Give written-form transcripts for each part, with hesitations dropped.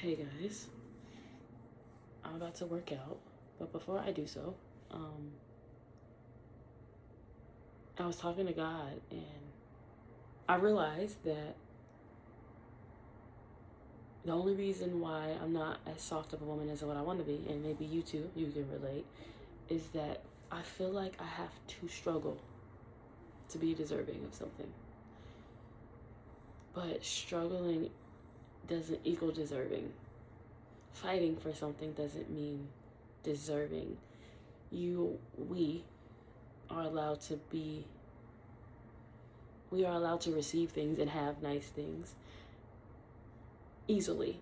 Hey guys, I'm about to work out, but before I do so, I was talking to God and I realized that the only reason why I'm not as soft of a woman as what I want to be, and maybe you too, you can relate, is that I feel like I have to struggle to be deserving of something. But struggling doesn't equal deserving. Fighting for something doesn't mean deserving. We are allowed to be we are allowed to receive things and have nice things easily.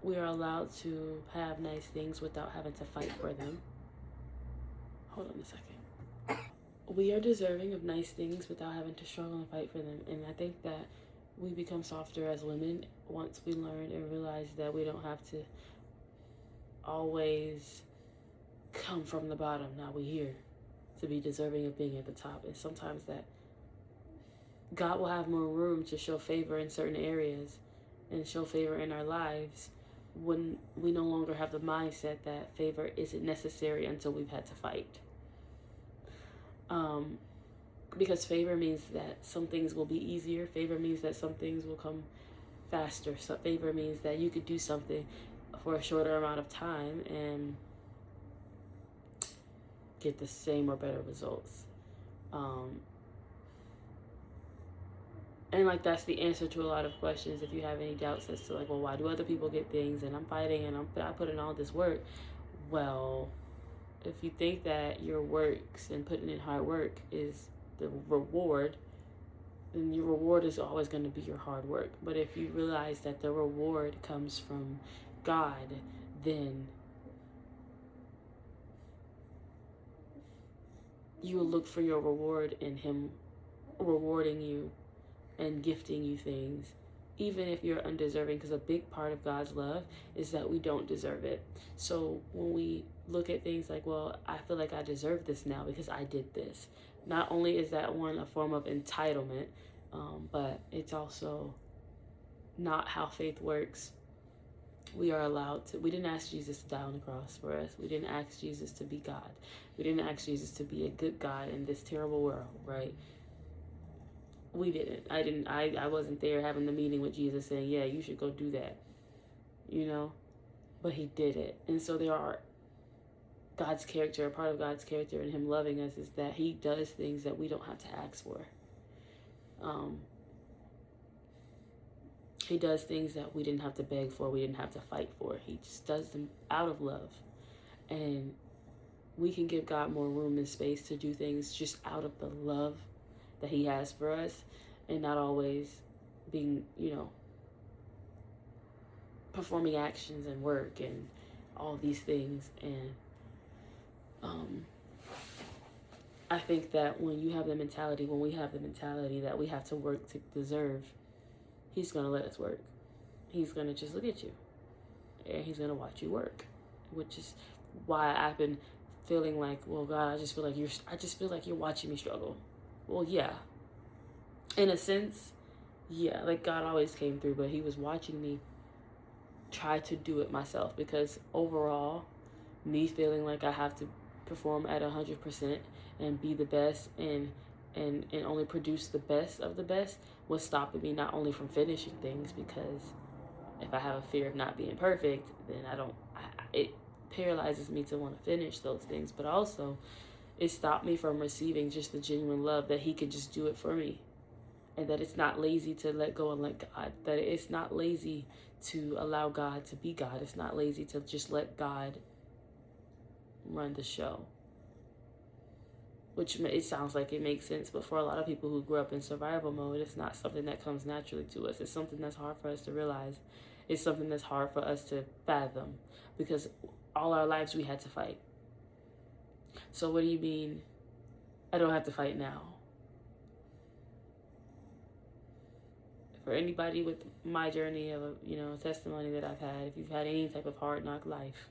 We are allowed to have nice things without having to fight for them. Hold on a second. We are deserving of nice things without having to struggle and fight for them. And I think that we become softer as women once we learn and realize that we don't have to always come from the bottom. Now we're here to be deserving of being at the top. And sometimes that God will have more room to show favor in certain areas and show favor in our lives when we no longer have the mindset that favor isn't necessary until we've had to fight. Because favor means that some things will be easier. Favor means that some things will come faster. So favor means that you could do something for a shorter amount of time and get the same or better results. And like that's the answer to a lot of questions. If you have any doubts as to like, well, why do other people get things and I'm fighting and I put in all this work? Well, if you think that your works and putting in hard work is the reward, then your reward is always going to be your hard work. But if you realize that the reward comes from God, then you will look for your reward in Him rewarding you and gifting you things, even if you're undeserving, because a big part of God's love is that we don't deserve it. So when we look at things like, well, I feel like I deserve this now because I did this, not only is that one a form of entitlement, but it's also not how faith works. We are allowed to, we didn't ask Jesus to die on the cross for us. We didn't ask Jesus to be God. We didn't ask Jesus to be a good God in this terrible world, right? We didn't. I wasn't there having the meeting with Jesus saying, yeah, you should go do that, but He did it. And so there are God's character, a part of God's character and Him loving us is that He does things that we don't have to ask for. He does things that we didn't have to beg for, we didn't have to fight for. He just does them out of love. And we can give God more room and space to do things just out of the love that He has for us, and not always being, performing actions and work and all these things. And I think that when we have the mentality that we have to work to deserve, He's going to let us work. He's going to just look at you and He's going to watch you work, which is why I've been feeling like, well, God, I just feel like you're watching me struggle. Well, yeah, in a sense, yeah, like God always came through, but He was watching me try to do it myself, because overall, me feeling like I have to perform at 100% and be the best and only produce the best of the best was stopping me not only from finishing things, because if I have a fear of not being perfect, then it paralyzes me to want to finish those things, but also it stopped me from receiving just the genuine love that He could just do it for me. And that it's not lazy to let go and let God, that it's not lazy to allow God to be God. It's not lazy to just let God run the show. Which it sounds like it makes sense, but for a lot of people who grew up in survival mode, it's not something that comes naturally to us. It's something that's hard for us to realize. It's something that's hard for us to fathom, because all our lives we had to fight. So what do you mean, I don't have to fight now? For anybody with my journey of testimony that I've had, if you've had any type of hard knock life,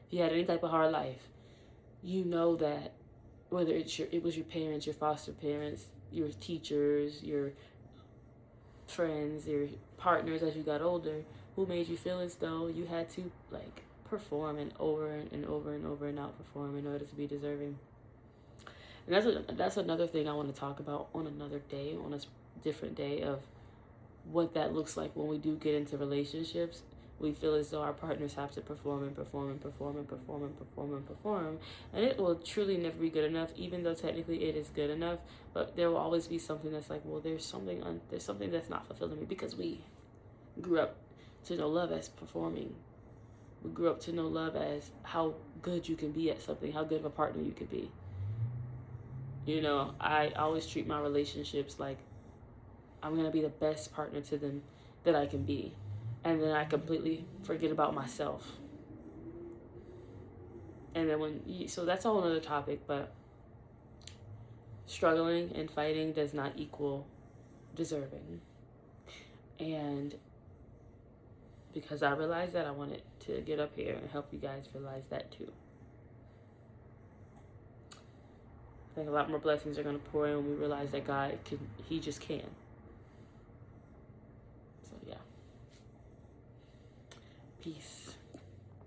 if you had any type of hard life, you know that whether it was your parents, your foster parents, your teachers, your friends, your partners as you got older, who made you feel as though you had to like perform and over and over and over and outperform in order to be deserving. And that's another thing I want to talk about on another day, on a different day, of what that looks like when we do get into relationships. We feel as though our partners have to perform and perform and perform and perform and perform and perform, and it will truly never be good enough. Even though technically it is good enough, but there will always be something that's like, well, there's something that's not fulfilling me, because we grew up to know love as performing. We grew up to know love as how good you can be at something, how good of a partner you could be. You know, I always treat my relationships like I'm going to be the best partner to them that I can be. And then I completely forget about myself. And then so that's a whole other topic, but struggling and fighting does not equal deserving. And because I realized that, I wanted to get up here and help you guys realize that too. I think a lot more blessings are going to pour in when we realize that God He just can. So yeah. Peace.